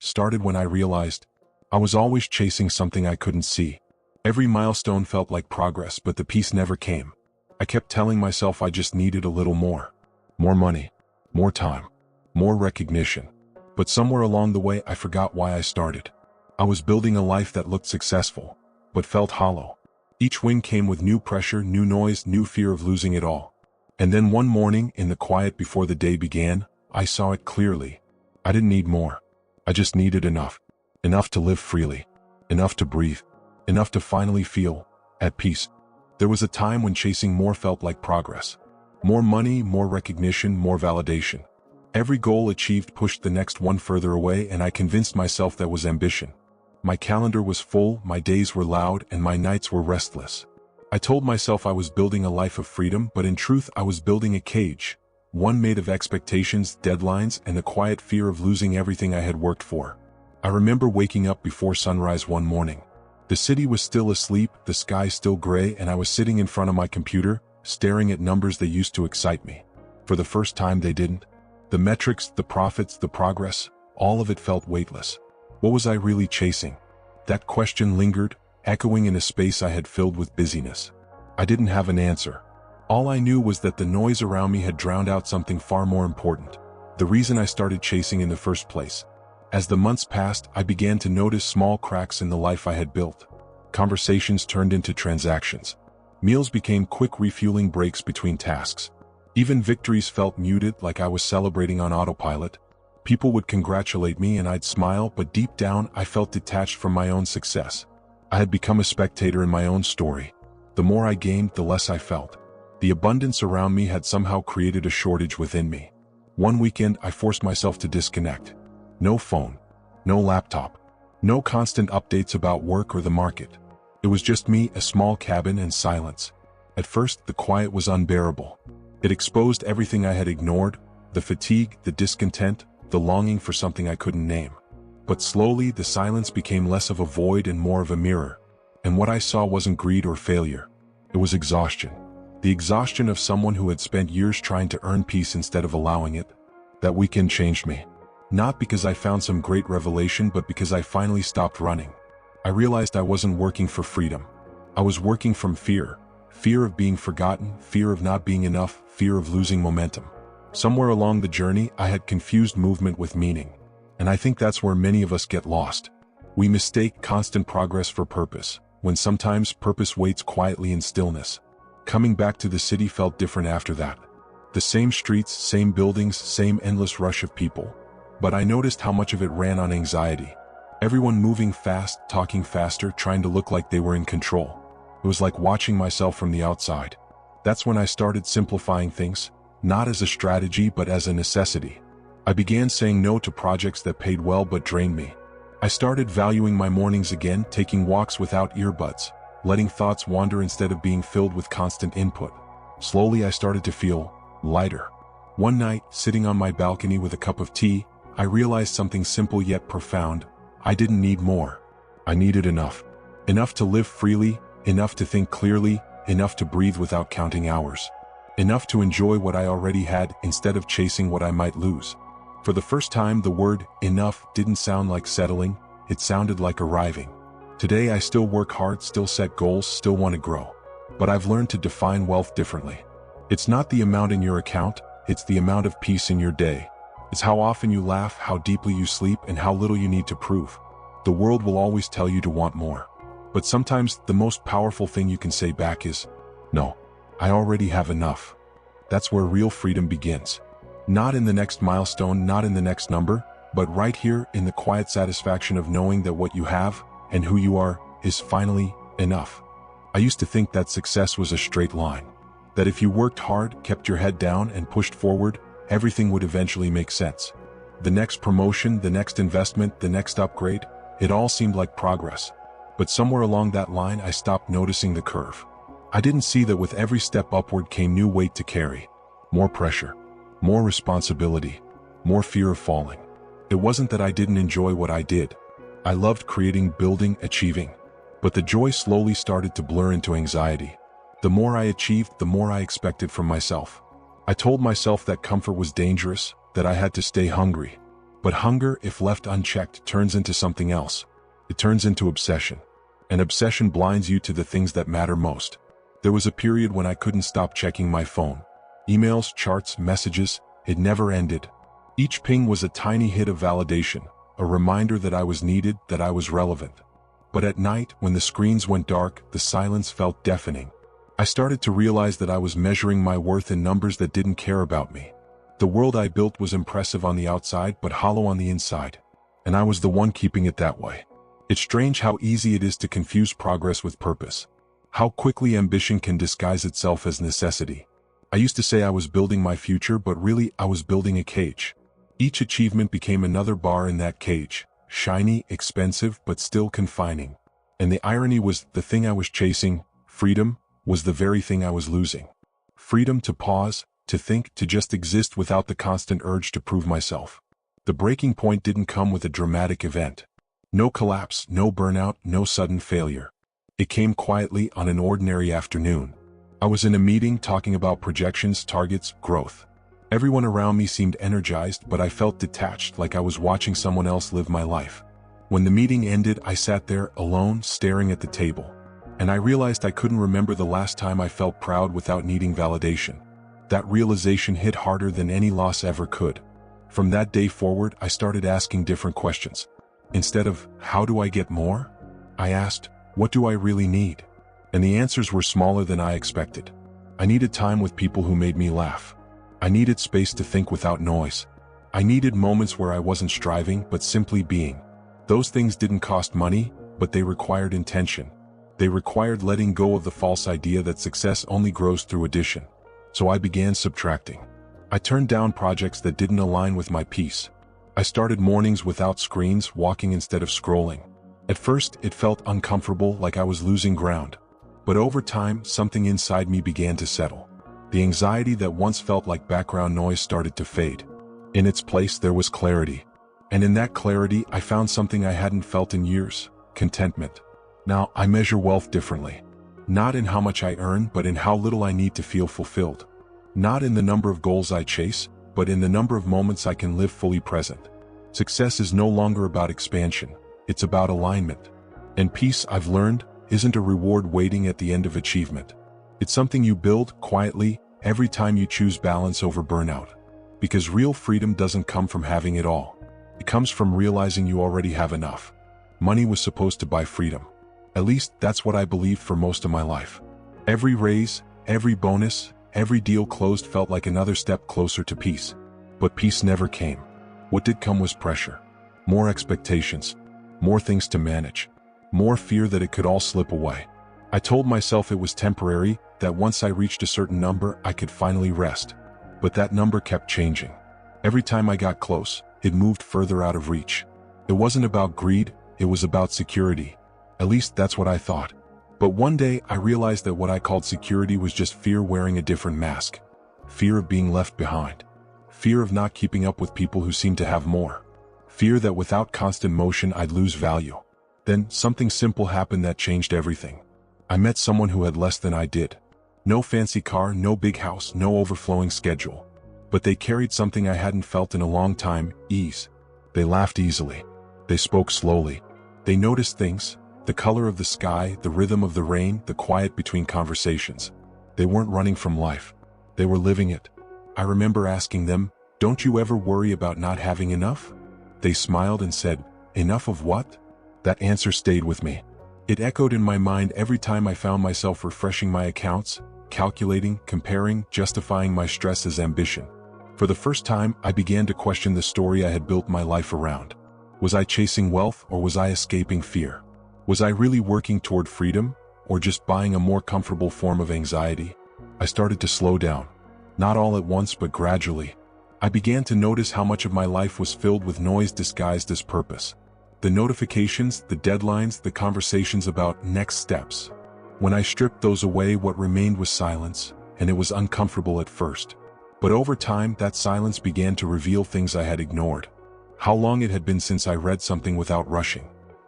started when I realized I was always chasing something I couldn't see. Every milestone felt like progress, but the peace never came. I kept telling myself I just needed a little more. More money, more time, more recognition. But somewhere along the way I forgot why I started. I was building a life that looked successful, but felt hollow. Each win came with new pressure, new noise, new fear of losing it all. And then one morning, in the quiet before the day began, I saw it clearly. I didn't need more. I just needed enough. Enough to live freely. Enough to breathe. Enough to finally feel at peace. There was a time when chasing more felt like progress. More money, more recognition, more validation. Every goal achieved pushed the next one further away, and I convinced myself that was ambition. My calendar was full, my days were loud, and my nights were restless. I told myself I was building a life of freedom, but in truth I was building a cage. One made of expectations, deadlines, and the quiet fear of losing everything I had worked for. I remember waking up before sunrise one morning. The city was still asleep, the sky still gray, and I was sitting in front of my computer, staring at numbers that used to excite me. For the first time they didn't. The metrics, the profits, the progress, all of it felt weightless. What was I really chasing? That question lingered, echoing in a space I had filled with busyness. I didn't have an answer. All I knew was that the noise around me had drowned out something far more important. The reason I started chasing in the first place. As the months passed, I began to notice small cracks in the life I had built. Conversations turned into transactions. Meals became quick refueling breaks between tasks. Even victories felt muted, like I was celebrating on autopilot. People would congratulate me and I'd smile, but deep down I felt detached from my own success. I had become a spectator in my own story. The more I gained, the less I felt. The abundance around me had somehow created a shortage within me. One weekend I forced myself to disconnect. No phone, no laptop, no constant updates about work or the market. It was just me, a small cabin, and silence. At first, the quiet was unbearable. It exposed everything I had ignored, the fatigue, the discontent, the longing for something I couldn't name. But slowly, the silence became less of a void and more of a mirror. And what I saw wasn't greed or failure. It was exhaustion. The exhaustion of someone who had spent years trying to earn peace instead of allowing it. That weekend changed me. Not because I found some great revelation, but because I finally stopped running. I realized I wasn't working for freedom. I was working from fear. Fear of being forgotten, fear of not being enough, fear of losing momentum. Somewhere along the journey, I had confused movement with meaning. And I think that's where many of us get lost. We mistake constant progress for purpose, when sometimes purpose waits quietly in stillness. Coming back to the city felt different after that. The same streets, same buildings, same endless rush of people. But I noticed how much of it ran on anxiety. Everyone moving fast, talking faster, trying to look like they were in control. It was like watching myself from the outside. That's when I started simplifying things, not as a strategy but as a necessity. I began saying no to projects that paid well but drained me. I started valuing my mornings again, taking walks without earbuds, letting thoughts wander instead of being filled with constant input. Slowly I started to feel lighter. One night, sitting on my balcony with a cup of tea, I realized something simple yet profound. I didn't need more. I needed enough. Enough to live freely, enough to think clearly, enough to breathe without counting hours. Enough to enjoy what I already had instead of chasing what I might lose. For the first time, the word enough didn't sound like settling, it sounded like arriving. Today I still work hard, still set goals, still want to grow. But I've learned to define wealth differently. It's not the amount in your account, it's the amount of peace in your day. It's how often you laugh, how deeply you sleep, and how little you need to prove. The world will always tell you to want more. But sometimes the most powerful thing you can say back is, no, I already have enough. That's where real freedom begins. Not in the next milestone, not in the next number, but right here in the quiet satisfaction of knowing that what you have and who you are is finally enough. I used to think that success was a straight line. That if you worked hard, kept your head down, and pushed forward, everything would eventually make sense. The next promotion, the next investment, the next upgrade, it all seemed like progress. But somewhere along that line I stopped noticing the curve. I didn't see that with every step upward came new weight to carry. More pressure, more responsibility, more fear of falling. It wasn't that I didn't enjoy what I did. I loved creating, building, achieving. But the joy slowly started to blur into anxiety. The more I achieved, the more I expected from myself. I told myself that comfort was dangerous, that I had to stay hungry. But hunger, if left unchecked, turns into something else. It turns into obsession. And obsession blinds you to the things that matter most. There was a period when I couldn't stop checking my phone. Emails, charts, messages, it never ended. Each ping was a tiny hit of validation, a reminder that I was needed, that I was relevant. But at night, when the screens went dark, the silence felt deafening. I started to realize that I was measuring my worth in numbers that didn't care about me. The world I built was impressive on the outside, but hollow on the inside. And I was the one keeping it that way. It's strange how easy it is to confuse progress with purpose. How quickly ambition can disguise itself as necessity. I used to say I was building my future, but really I was building a cage. Each achievement became another bar in that cage, shiny, expensive, but still confining. And the irony was, the thing I was chasing, freedom, was the very thing I was losing. Freedom to pause, to think, to just exist without the constant urge to prove myself. The breaking point didn't come with a dramatic event. No collapse, no burnout, no sudden failure. It came quietly on an ordinary afternoon. I was in a meeting talking about projections, targets, growth. Everyone around me seemed energized, but I felt detached, like I was watching someone else live my life. When the meeting ended, I sat there, alone, staring at the table. And I realized I couldn't remember the last time I felt proud without needing validation. That realization hit harder than any loss ever could. From that day forward, I started asking different questions. Instead of, how do I get more? I asked, what do I really need? And the answers were smaller than I expected. I needed time with people who made me laugh. I needed space to think without noise. I needed moments where I wasn't striving, but simply being. Those things didn't cost money, but they required intention. They required letting go of the false idea that success only grows through addition. So I began subtracting. I turned down projects that didn't align with my peace. I started mornings without screens, walking instead of scrolling. At first, it felt uncomfortable, like I was losing ground. But over time, something inside me began to settle. The anxiety that once felt like background noise started to fade. In its place, there was clarity. And in that clarity, I found something I hadn't felt in years: contentment. Now, I measure wealth differently. Not in how much I earn, but in how little I need to feel fulfilled. Not in the number of goals I chase, but in the number of moments I can live fully present. Success is no longer about expansion, it's about alignment. And peace, I've learned, isn't a reward waiting at the end of achievement. It's something you build quietly every time you choose balance over burnout. Because real freedom doesn't come from having it all. It comes from realizing you already have enough. Money was supposed to buy freedom. At least that's what I believed for most of my life. Every raise, every bonus, every deal closed felt like another step closer to peace. But peace never came. What did come was pressure. More expectations. More things to manage. More fear that it could all slip away. I told myself it was temporary, that once I reached a certain number, I could finally rest. But that number kept changing. Every time I got close, it moved further out of reach. It wasn't about greed, it was about security. At least that's what I thought. But one day, I realized that what I called security was just fear wearing a different mask. Fear of being left behind. Fear of not keeping up with people who seem to have more. Fear that without constant motion, I'd lose value. Then, something simple happened that changed everything. I met someone who had less than I did. No fancy car, no big house, no overflowing schedule. But they carried something I hadn't felt in a long time: ease. They laughed easily. They spoke slowly. They noticed things: the color of the sky, the rhythm of the rain, the quiet between conversations. They weren't running from life. They were living it. I remember asking them, "Don't you ever worry about not having enough?" They smiled and said, "Enough of what?" That answer stayed with me. It echoed in my mind every time I found myself refreshing my accounts, calculating, comparing, justifying my stress as ambition. For the first time, I began to question the story I had built my life around. Was I chasing wealth, or was I escaping fear? Was I really working toward freedom, or just buying a more comfortable form of anxiety? I started to slow down. Not all at once, but gradually. I began to notice how much of my life was filled with noise disguised as purpose. The notifications, the deadlines, the conversations about next steps. When I stripped those away, what remained was silence, and it was uncomfortable at first. But over time, that silence began to reveal things I had ignored. How long it had been since I read something without rushing.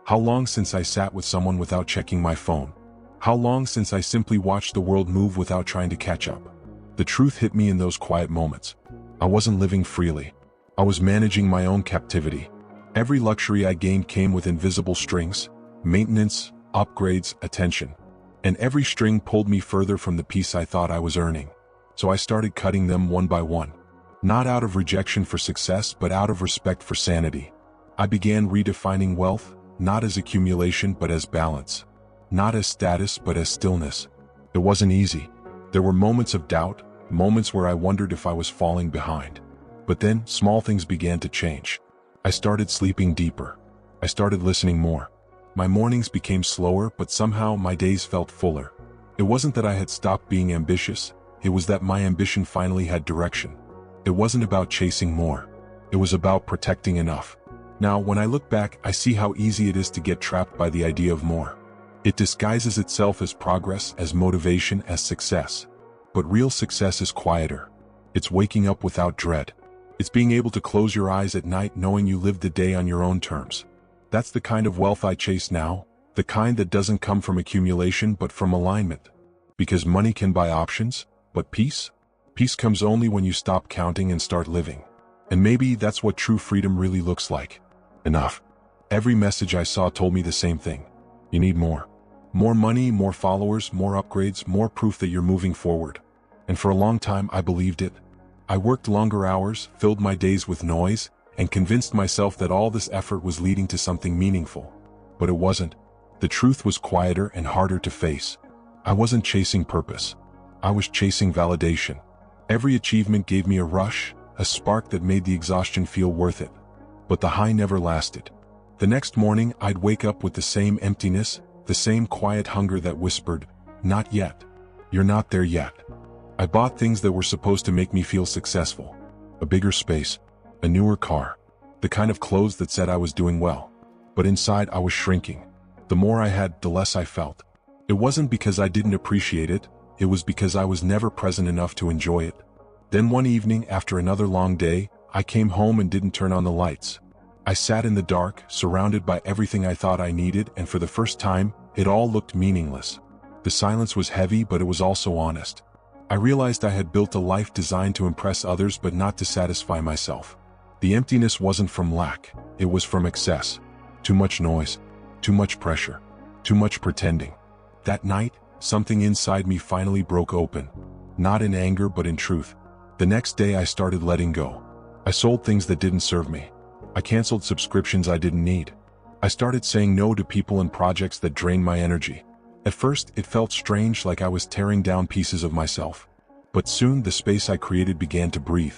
How long since I sat with someone without checking my phone. How long since I simply watched the world move without trying to catch up. The truth hit me in those quiet moments. I wasn't living freely. I was managing my own captivity. Every luxury I gained came with invisible strings: maintenance, upgrades, attention. And every string pulled me further from the peace I thought I was earning. So I started cutting them one by one. Not out of rejection for success, but out of respect for sanity. I began redefining wealth, not as accumulation but as balance. Not as status but as stillness. It wasn't easy. There were moments of doubt, moments where I wondered if I was falling behind. But then, small things began to change. I started sleeping deeper. I started listening more. My mornings became slower, but somehow my days felt fuller. It wasn't that I had stopped being ambitious, it was that my ambition finally had direction. It wasn't about chasing more. It was about protecting enough. Now, when I look back, I see how easy it is to get trapped by the idea of more. It disguises itself as progress, as motivation, as success. But real success is quieter. It's waking up without dread. It's being able to close your eyes at night knowing you lived the day on your own terms. That's the kind of wealth I chase now, the kind that doesn't come from accumulation but from alignment. Because money can buy options, but peace? Peace comes only when you stop counting and start living. And maybe that's what true freedom really looks like. Enough. Every message I saw told me the same thing. You need more. More money, more followers, more upgrades, more proof that you're moving forward. And for a long time I believed it. I worked longer hours, filled my days with noise, and convinced myself that all this effort was leading to something meaningful. But it wasn't. The truth was quieter and harder to face. I wasn't chasing purpose. I was chasing validation. Every achievement gave me a rush, a spark that made the exhaustion feel worth it. But the high never lasted. The next morning, I'd wake up with the same emptiness, the same quiet hunger that whispered, "Not yet. You're not there yet." I bought things that were supposed to make me feel successful. A bigger space, a newer car, the kind of clothes that said I was doing well. But inside I was shrinking. The more I had, the less I felt. It wasn't because I didn't appreciate it, it was because I was never present enough to enjoy it. Then one evening, after another long day, I came home and didn't turn on the lights. I sat in the dark, surrounded by everything I thought I needed, and for the first time, it all looked meaningless. The silence was heavy, but it was also honest. I realized I had built a life designed to impress others but not to satisfy myself. The emptiness wasn't from lack, it was from excess. Too much noise, too much pressure, too much pretending. That night, something inside me finally broke open. Not in anger but in truth. The next day I started letting go. I sold things that didn't serve me. I canceled subscriptions I didn't need. I started saying no to people and projects that drained my energy. At first, it felt strange, like I was tearing down pieces of myself. But soon the space I created began to breathe.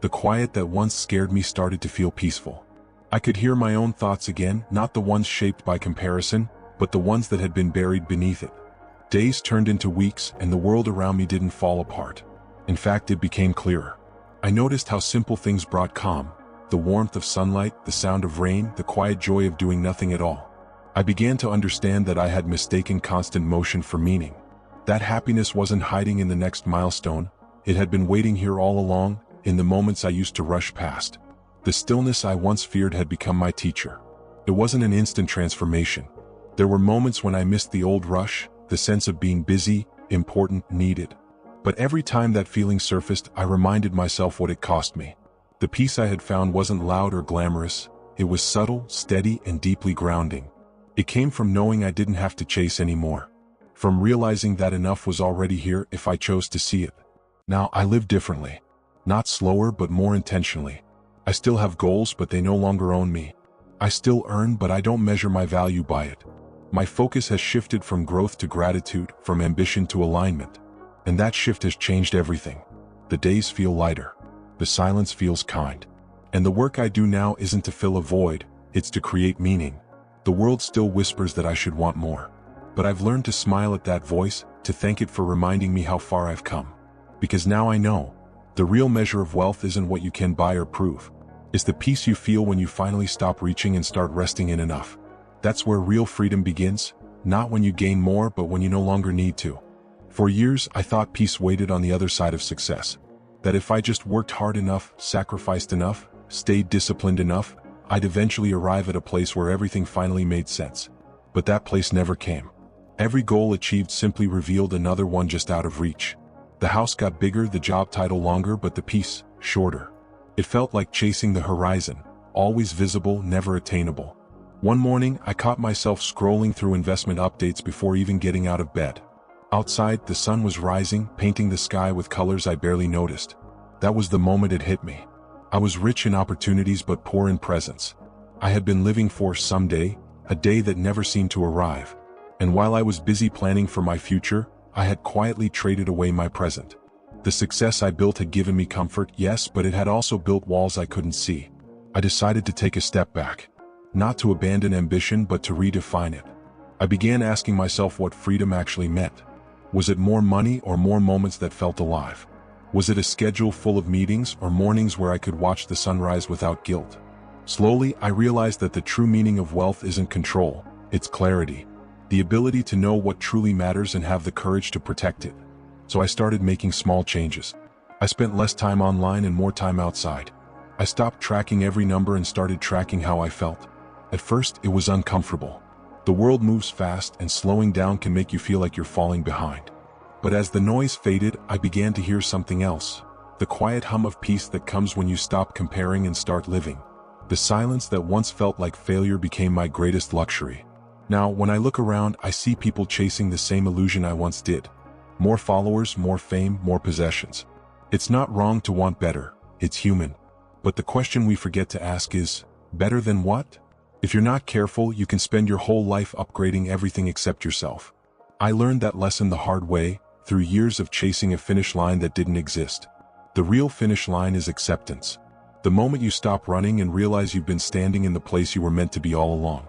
The quiet that once scared me started to feel peaceful. I could hear my own thoughts again, not the ones shaped by comparison, but the ones that had been buried beneath it. Days turned into weeks, and the world around me didn't fall apart. In fact, it became clearer. I noticed how simple things brought calm. The warmth of sunlight, the sound of rain, the quiet joy of doing nothing at all. I began to understand that I had mistaken constant motion for meaning. That happiness wasn't hiding in the next milestone, it had been waiting here all along, in the moments I used to rush past. The stillness I once feared had become my teacher. It wasn't an instant transformation. There were moments when I missed the old rush, the sense of being busy, important, needed. But every time that feeling surfaced, I reminded myself what it cost me. The peace I had found wasn't loud or glamorous, it was subtle, steady, and deeply grounding. It came from knowing I didn't have to chase anymore. From realizing that enough was already here if I chose to see it. Now I live differently. Not slower but more intentionally. I still have goals but they no longer own me. I still earn but I don't measure my value by it. My focus has shifted from growth to gratitude, from ambition to alignment. And that shift has changed everything. The days feel lighter. The silence feels kind. And the work I do now isn't to fill a void, it's to create meaning. The world still whispers that I should want more. But I've learned to smile at that voice, to thank it for reminding me how far I've come. Because now I know, the real measure of wealth isn't what you can buy or prove. It's the peace you feel when you finally stop reaching and start resting in enough. That's where real freedom begins, not when you gain more but when you no longer need to. For years, I thought peace waited on the other side of success. That if I just worked hard enough, sacrificed enough, stayed disciplined enough, I'd eventually arrive at a place where everything finally made sense. But that place never came. Every goal achieved simply revealed another one just out of reach. The house got bigger, the job title longer, but the peace, shorter. It felt like chasing the horizon, always visible, never attainable. One morning, I caught myself scrolling through investment updates before even getting out of bed. Outside, the sun was rising, painting the sky with colors I barely noticed. That was the moment it hit me. I was rich in opportunities but poor in presence. I had been living for someday, a day that never seemed to arrive. And while I was busy planning for my future, I had quietly traded away my present. The success I built had given me comfort, yes, but it had also built walls I couldn't see. I decided to take a step back. Not to abandon ambition, but to redefine it. I began asking myself what freedom actually meant. Was it more money or more moments that felt alive? Was it a schedule full of meetings or mornings where I could watch the sunrise without guilt? Slowly, I realized that the true meaning of wealth isn't control, it's clarity. The ability to know what truly matters and have the courage to protect it. So I started making small changes. I spent less time online and more time outside. I stopped tracking every number and started tracking how I felt. At first, it was uncomfortable. The world moves fast and slowing down can make you feel like you're falling behind. But as the noise faded, I began to hear something else. The quiet hum of peace that comes when you stop comparing and start living. The silence that once felt like failure became my greatest luxury. Now, when I look around, I see people chasing the same illusion I once did. More followers, more fame, more possessions. It's not wrong to want better, it's human. But the question we forget to ask is, better than what? If you're not careful, you can spend your whole life upgrading everything except yourself. I learned that lesson the hard way, through years of chasing a finish line that didn't exist. The real finish line is acceptance. The moment you stop running and realize you've been standing in the place you were meant to be all along.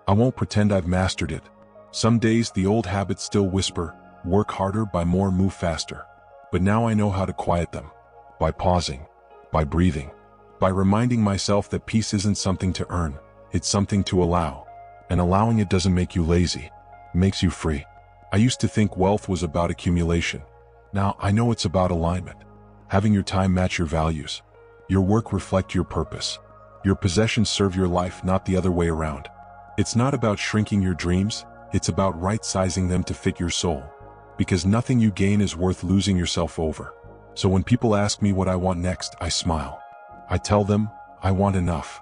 I won't pretend I've mastered it. Some days the old habits still whisper, work harder, buy more, move faster. But now I know how to quiet them. By pausing. By breathing. By reminding myself that peace isn't something to earn, it's something to allow. And allowing it doesn't make you lazy. It makes you free. I used to think wealth was about accumulation. Now I know it's about alignment. Having your time match your values. Your work reflect your purpose. Your possessions serve your life, not the other way around. It's not about shrinking your dreams, it's about right-sizing them to fit your soul. Because nothing you gain is worth losing yourself over. So when people ask me what I want next, I smile. I tell them, I want enough.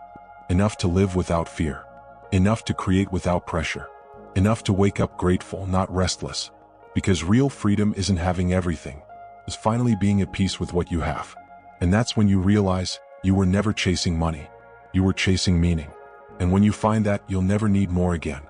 Enough to live without fear. Enough to create without pressure. Enough to wake up grateful, not restless. Because real freedom isn't having everything. It's finally being at peace with what you have. And that's when you realize, you were never chasing money. You were chasing meaning. And when you find that, you'll never need more again.